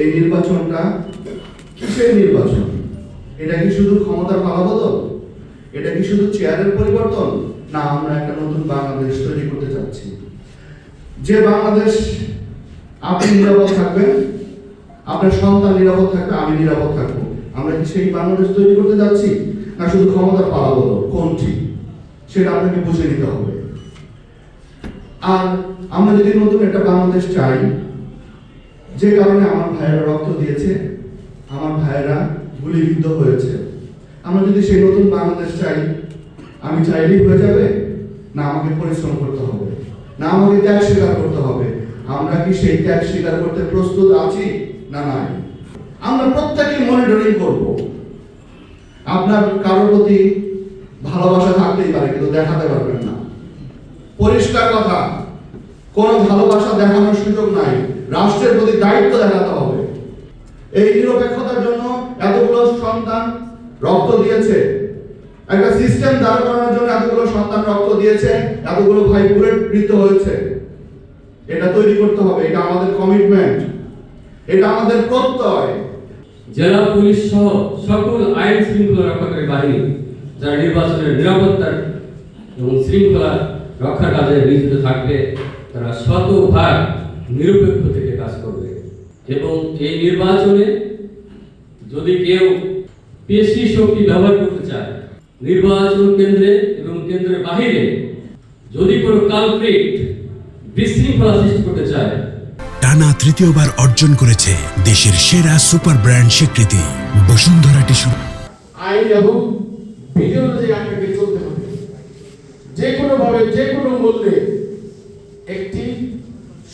এই নির্বাচনটা কিসের নির্বাচন? এটা কি শুধু ক্ষমতার পালাবদল? এটা কি শুধু চেয়ারের পরিবর্তন? না, আমরা একটা নতুন বাংলাদেশ তৈরি করতে চাচ্ছি, যে বাংলাদেশ আপনি নিরাপদ থাকবেন, আপনার সন্তান নিরাপদ থাকবে, আমি নিরাপদ থাকবো। আমরা কি সেই বাংলাদেশ তৈরি করতে যাচ্ছি, না শুধু ক্ষমতার পালাবদল? কোনটি সেটা আপনাকে বুঝে নিতে হবে। আর আমরা যদি নতুন একটা বাংলাদেশ চাই, যে কারণে আমার ভাইয়েরা রক্ত দিয়েছে, আমার ভাইয়েরা গুলিবিদ্ধ হয়েছে, আমরা যদি সেই নতুন বাংলাদেশ চাই, আমি চাইলেই হয়ে যাবে? না, আমাকে পরিশ্রম করতে হবে, না আমাকে ত্যাগ স্বীকার করতে হবে। আমরা কি সেই ত্যাগ স্বীকার করতে প্রস্তুত আছি না নাই? আমরা প্রত্যেকেই মনিটরিং করব। আপনার কারোর প্রতি ভালোবাসা থাকতেই পারে, কিন্তু দেখাতে পারবেন না। পরিষ্কার কথা, কোনো ভালোবাসা দেখানোর সুযোগ নাই, রাষ্ট্রের প্রতি দায়িত্ব দেখাতে হবে। এই নিরপেক্ষতার জন্য এতগুলো সন্তান রক্ত দিয়েছে, একটা সিস্টেম দাঁড় করানোর জন্য এতগুলো সন্তান রক্ত দিয়েছে, এতগুলো ভাই বুলেটবিদ্ধ হয়েছে। এটা তৈরি করতে হবে, এটা আমাদের কমিটমেন্ট, এটা আমাদের প্রত্যয়। জেলা পুলিশ সহ সকল আইন শৃঙ্খলা রক্ষাকারী বাহিনী যারা নির্বাচনের নিরাপত্তা এবং শৃঙ্খলা রক্ষার কাজে নিয়োজিত থাকবে, তারা শতভাগ নিরপেক্ষ থেকে কাজ করবে। এবং এই নির্বাচনে যদি কেউ পেশি শক্তি ব্যবহার করতে চায়, নির্বাচন কেন্দ্রে এবং কেন্দ্রের বাহিরে যদি কোনো কালপ্রিট বিশৃঙ্খলা সৃষ্টি করতে চায়, টানা তৃতীয়বার অর্জন করেছে দেশের সেরা সুপার ব্র্যান্ড স্বীকৃতি বসুন্ধরা টিস্যু। আইন এবং বিধি অনুযায়ী আপনাকে চলতে হবে। যে কোনো ভাবে, যে কোনো মূল্যে একটি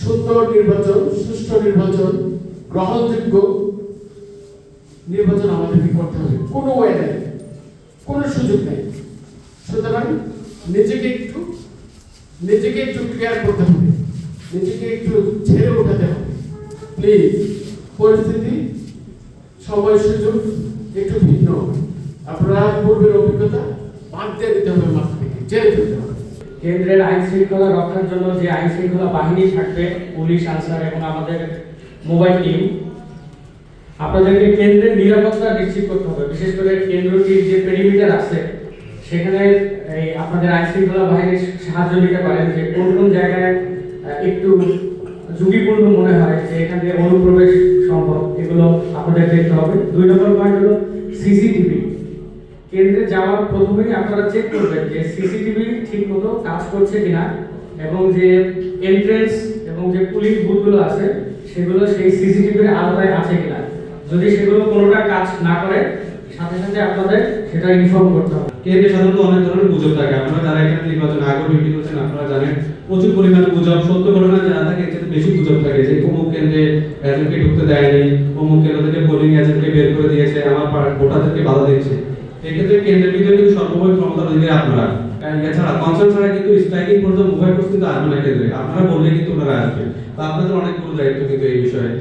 সুন্দর নির্বাচন, সুষ্ঠু নির্বাচন, গ্রহণযোগ্য নির্বাচন আমাদেরকে করতে হবে। কোনো ওয়ে নেই, কোনো সুযোগ নেই। সুতরাং নিজেকে একটু ক্লিয়ার করতে হবে, নিজেকে একটু ছেড়ে ওঠাতে হবে। প্লিজ, পরিস্থিতি, সময়, সুযোগ একটু ভিন্ন। আপনারা পূর্বের অভিজ্ঞতা বাদ দিয়ে দিতে হবে, মাথা থেকে ছেড়ে ফেলতে হবে। কেন্দ্রের আইন শৃঙ্খলা রক্ষার জন্য যে আইন শৃঙ্খলা বাহিনী থাকবে, পুলিশ, আনসার এবং আমাদের মোবাইল টিম, আপনাদেরকে কেন্দ্রের নিরাপত্তা নিশ্চিত করতে হবে। বিশেষ করে কেন্দ্রটির যে পেরিমিটার আছে, সেখানে এই আপনাদের আইন শৃঙ্খলা বাহিনীর সাহায্য নিতে পারেন, যে কোন কোন জায়গায় একটু ঝুঁকিপূর্ণ মনে হয় যে এখান থেকে অনুপ্রবেশ সম্ভব, এগুলো আপনাদের দেখতে হবে। 2 নম্বর পয়েন্ট হলো সিসিটিভি। কেন্দ্রে যাওয়ার প্রথমেই আপনারা চেক করবেন যে সিসিটিভি ঠিক মতো কাজ করছে কিনা, এবং যে এন্ট্রেন্স এবং যে পুলিশ বুথগুলো আছে সেগুলো সেই সিসিটিভির আওতায় আছে কিনা। যদি সেগুলো কোনোটা কাজ না করে, সাথে সাথে আপনাদের সেটা ইনফর্ম করতে হবে। কেন্দ্রে সাধারণত অনেক ধরনের গুজব থাকে। আপনারা যারা এখানে নির্বাচন আগে ডিউটি করছেন, আপনারা জানেন প্রচুর পরিমাণে গুজব, সত্য ঘটনা জানা থাকে, এর চেয়ে বেশি গুজব থাকে যে অমুক কেন্দ্রে এজেন্টকে ঢুকতে দেয়নি, অমুক কেন্দ্র থেকে পোলিং এজেন্টকে বের করে দিয়েছে, আমার ভোটারদেরকে বাধা দিচ্ছে। এক্ষেত্রে কেন্দ্রের ভিতরে কিন্তু সর্বময় ক্ষমতা অধিকারী আপনারা। এছাড়া কনসার্ন ছাড়া কিন্তু স্ট্রাইকিং ফোর্স মোবাইল ফোর্স কিন্তু আসবে না কেন্দ্রে, আপনারা বললে কিন্তু ওনারা আসবে। তো আপনাদের অনেক বড় দায়িত্ব কিন্তু এই বিষয়ে।